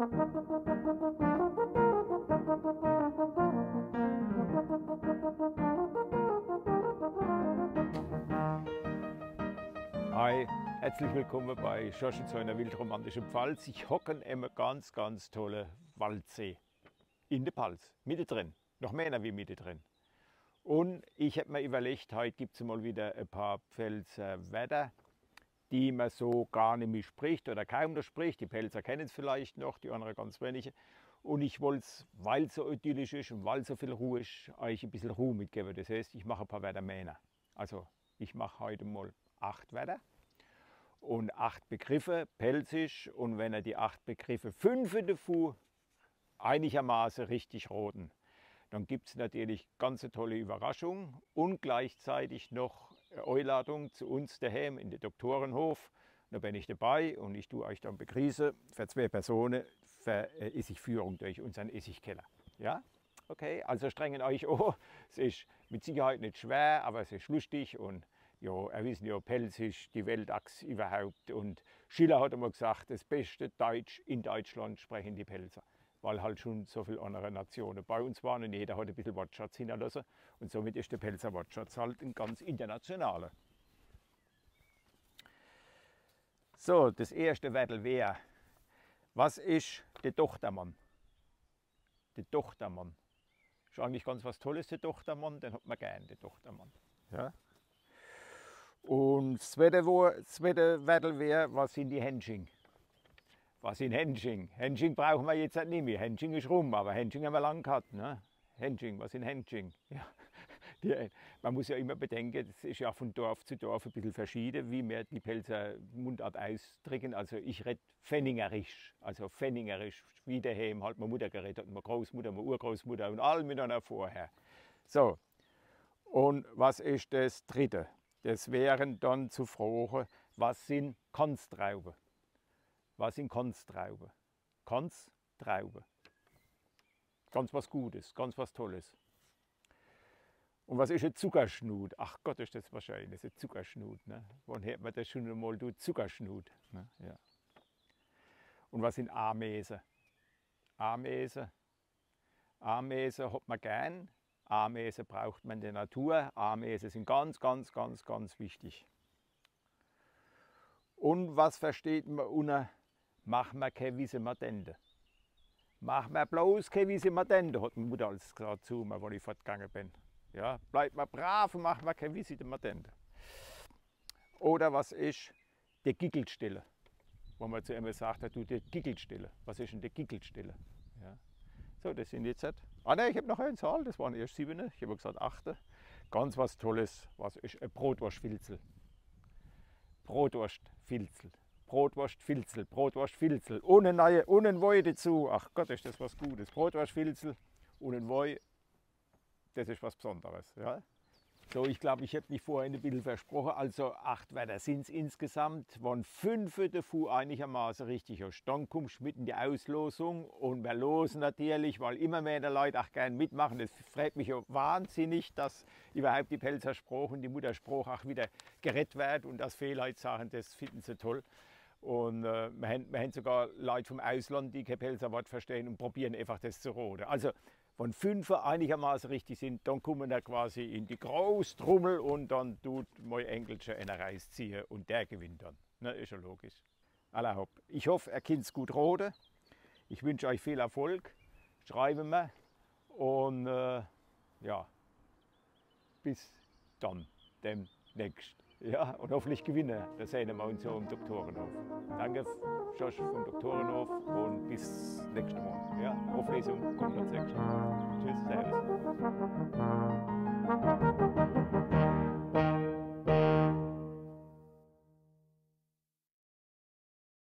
Hi, herzlich willkommen bei Schoschen zu einer wildromantischen Pfalz. Ich hocke in einem ganz tollen Waldsee in der Pfalz, mittendrin, noch mehr wie mittendrin. Und ich habe mir überlegt, heute gibt es mal wieder ein paar Pfälzer Wörter, die man so gar nicht mehr spricht oder kaum noch spricht. Die Pfälzer kennen es vielleicht noch, die anderen ganz wenige. Und ich wollte es, weil es so idyllisch ist und weil so viel Ruhe ist, euch ein bisschen Ruhe mitgeben. Das heißt, ich mache ein paar Wörter mehr. Also ich mache heute mal 8 Wörter und 8 Begriffe, Pelzisch. Und wenn ihr die 8 Begriffe 5 davon einigermaßen richtig roten, dann gibt es natürlich ganz eine tolle Überraschung und gleichzeitig noch eine Einladung zu uns daheim in den Doktorenhof. Da bin ich dabei und ich tue euch dann begrüßen für 2 Personen für eine Essigführung durch unseren Essigkeller. Ja? Okay, also strengen euch an. Es ist mit Sicherheit nicht schwer, aber es ist lustig und ja, wir wissen ja, Pelzisch, die Weltachse überhaupt. Und Schiller hat einmal gesagt, das beste Deutsch in Deutschland sprechen die Pelzer, weil halt schon so viele andere Nationen bei uns waren und jeder hat ein bisschen Wortschatz hinterlassen. Und somit ist der Pelzer Wortschatz halt ein ganz internationaler. So, das erste Wörtel wäre, was ist der Tochtermann? Der Tochtermann. Ist eigentlich ganz was Tolles, der Tochtermann, den hat man gern, der Tochtermann. Ja? Und das zweite Wörtel wäre, was sind die Hensching? Was sind Hensching? Hensching brauchen wir jetzt nicht mehr. Hensching ist rum, aber Hensching haben wir lange gehabt. Ne? Hensching, was sind Hensching? Ja. Man muss ja immer bedenken, das ist ja von Dorf zu Dorf ein bisschen verschieden, wie wir die Pelzer Mundart ausdrücken. Also ich rede Pfenningerisch, also Pfenningerisch, wie daheim halt meine Mutter geredet hat, meine Großmutter, meine Urgroßmutter und all miteinander vorher. So, und was ist das dritte? Das wären dann zu fragen, was sind Konstrauben? Was sind Konstrauben? Konstrauben. Ganz was Gutes, ganz was Tolles. Und was ist ein Zuckerschnut? Ach Gott, ist das wahrscheinlich, das ist ein Zuckerschnut. Ne? Wann hört man das schon einmal, du Zuckerschnut? Ne? Ja. Und was sind Ameisen? Ameisen. Ameisen hat man gern. Ameisen braucht man in der Natur. Ameisen sind ganz wichtig. Und was versteht man unter mach mir keine Wiese Matente? Mach mir bloß keine Wiese Matente, hat meine Mutter alles gesagt zu mir, als ich fortgegangen bin. Ja, bleib mal brav und mach mir keine Wiese Matente. Oder was ist der Gickelstille? Wo man zu ihm sagt, du der Gickelstille. Was ist denn der Gickelstille? Ja. So, das sind jetzt. Ah ne, ich habe noch eine Zahl, das waren erst 7, ich habe gesagt 8. Ganz was Tolles. Was ist ein Brotwurstfilzel? Brotwurstfilzel. Brotwurstfilzel, Brotwurstfilzel. Ohne Neue, ohne Woi dazu. Ach Gott, ist das was Gutes. Brotwurstfilzel, ohne Woi, das ist was Besonderes. Ja? So, ich glaube, ich habe mich vorhin ein bisschen versprochen. Also 8 Wörter sind es insgesamt. Wenn 5 davon einigermaßen richtig ist, dann kommst du mit in die Auslosung. Und wir losen natürlich, weil immer mehr der Leute auch gerne mitmachen. Das freut mich ja wahnsinnig, dass überhaupt die Pelzer Sprache und die Muttersprache auch wieder gerettet wird. Und das Fehlheitssachen, das finden sie toll. Und wir haben sogar Leute vom Ausland, die kein Pelzer Wort verstehen und probieren einfach das zu roden. Also, wenn 5 einigermaßen richtig sind, dann kommen wir quasi in die Großtrommel und dann tut mein Enkelchen einen Reis ziehen und der gewinnt dann. Ne, ist ja logisch. Allerhopp. Ich hoffe, ihr könnt es gut roden. Ich wünsche euch viel Erfolg. Schreiben wir und ja, bis dann demnächst. Ja, und hoffentlich gewinnen. Das sehen wir uns ja im Doktorenhof. Danke, Josh vom Doktorenhof und bis nächstes Mal. Ja, Auflesung kommt als nächstes. Tschüss, servus.